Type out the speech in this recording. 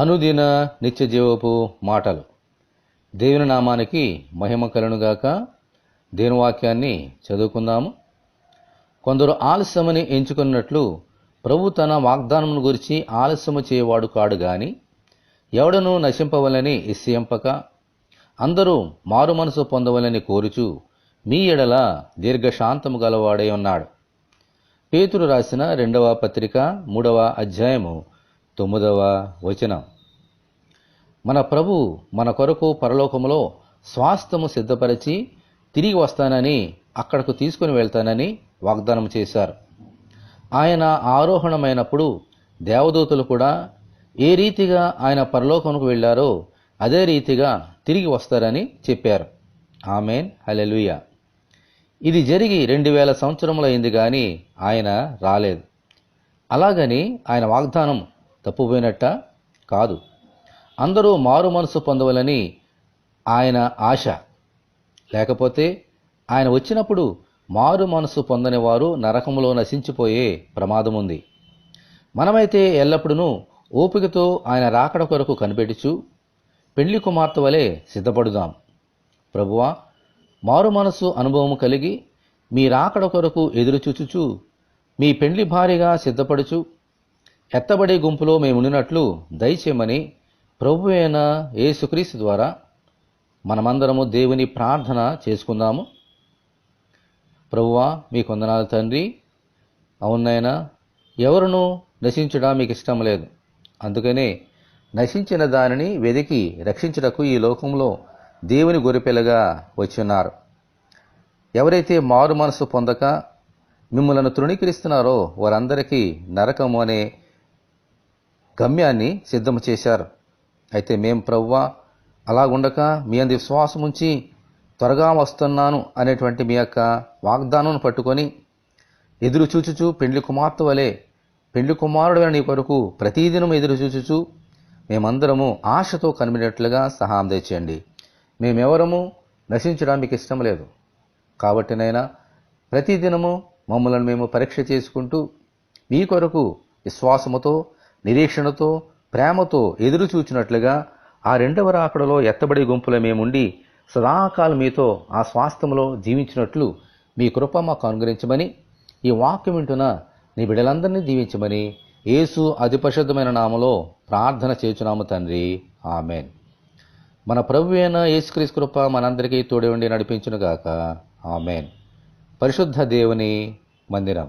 అనుదిన నిత్య జీవపు మాటలు. దేవుని నామానికి మహిమ కలుగునుగాక. దేవుని వాక్యాన్ని చదువుకుందాము. కొందరు ఆలస్యమని ఎంచుకున్నట్లు ప్రభు తన వాగ్దానమును గురించి ఆలస్యము చేయవాడు కాడు గాని ఎవడనూ నశింపవలని ఇస్సియంపక అందరూ మారు మనసు పొందవలని కోరుచు మీ ఎడల దీర్ఘశాంతము గలవాడై ఉన్నాడు. పేతురు రాసిన 2వ పత్రిక 3వ అధ్యాయము 9వ వచనం. మన ప్రభు మన కొరకు పరలోకములో స్వాస్థ్యము సిద్ధపరిచి తిరిగి వస్తానని, అక్కడకు తీసుకుని వెళ్తానని వాగ్దానం చేశారు. ఆయన ఆరోహణమైనప్పుడు దేవదూతలు కూడా ఏ రీతిగా ఆయన పరలోకమునకు వెళ్ళారో అదే రీతిగా తిరిగి వస్తారని చెప్పారు. ఆమేన్, హల్లెలూయా. ఇది జరిగి 2000 సంవత్సరములైంది గాని ఆయన రాలేదు. అలాగని ఆయన వాగ్దానం తప్పుపోయినట్ట కాదు. అందరూ మారు మనసు పొందవలని ఆయన ఆశ. లేకపోతే ఆయన వచ్చినప్పుడు మారు మనసు పొందని వారు నరకములో నశించిపోయే ప్రమాదముంది. మనమైతే ఎల్లప్పుడూ ఓపికతో ఆయన రాకడ కొరకు కనిపెట్టుచు పెళ్లి కుమార్తె వలె సిద్ధపడుదాం. ప్రభువా, మారు మనసు అనుభవము కలిగి మీ రాకడ కొరకు ఎదురుచూచుచు మీ పెండ్లి భారీగా సిద్ధపడుచు ఎత్తబడే గుంపులో మేముండినట్లు దయచేయమని ప్రభు అయిన యేసుక్రీస్తు ద్వారా మనమందరము దేవుని ప్రార్థన చేసుకుందాము. ప్రభువా, మీకు వందనాలు తండ్రి. అవునైనా ఎవరునూ నశించడం మీకు ఇష్టం లేదు. అందుకనే నశించిన దానిని వెదికి రక్షించుటకు ఈ లోకంలో దేవుని గొర్రెపిల్లగా వచ్చున్నారు. ఎవరైతే మారు మనసు పొందక మిమ్మలను తృణీకరిస్తున్నారో వారందరికీ నరకము అనే గమ్యాన్ని సిద్ధం చేశారు. అయితే మేం ప్రభువా అలాగుండక మీ అందు విశ్వాసం ఉంచి త్వరగా వస్తున్నాను అనేటువంటి మీ యొక్క వాగ్దానం పట్టుకొని ఎదురు చూచుచు పెండ్లి కుమార్తె వలె పెండ్లి కుమారుడైన నీ కొరకు ప్రతిదినం ఎదురు చూచుచు మేమందరము ఆశతో కనిపినట్లుగా సహాయం తెచ్చేయండి. మేమెవరము నశించడం మీకు ఇష్టం లేదు. కాబట్టినైనా ప్రతిదినము మమ్మల్ని మేము పరీక్ష చేసుకుంటూ మీ కొరకు విశ్వాసముతో, నిరీక్షణతో, ప్రేమతో ఎదురు చూచినట్లుగా ఆ 2వ రాకడలో ఎత్తబడి గుంపులో మేముండి సదాకాలం మీతో ఆ స్వాస్థ్యములో జీవించినట్లు మీ కృప మాకు అనుగ్రహించమని, ఈ వాక్యం వింటున్న నీ బిడ్డలందరినీ దీవించమని యేసు అతి పరిశుద్ధమైన నామములో ప్రార్థన చేయుచున్నాము తండ్రి. ఆమేన్. మన ప్రభు అయిన యేసుక్రీస్తు కృప మనందరికీ తోడి ఉండి నడిపించునుగాక. ఆమేన్. పరిశుద్ధ దేవుని మందిరం.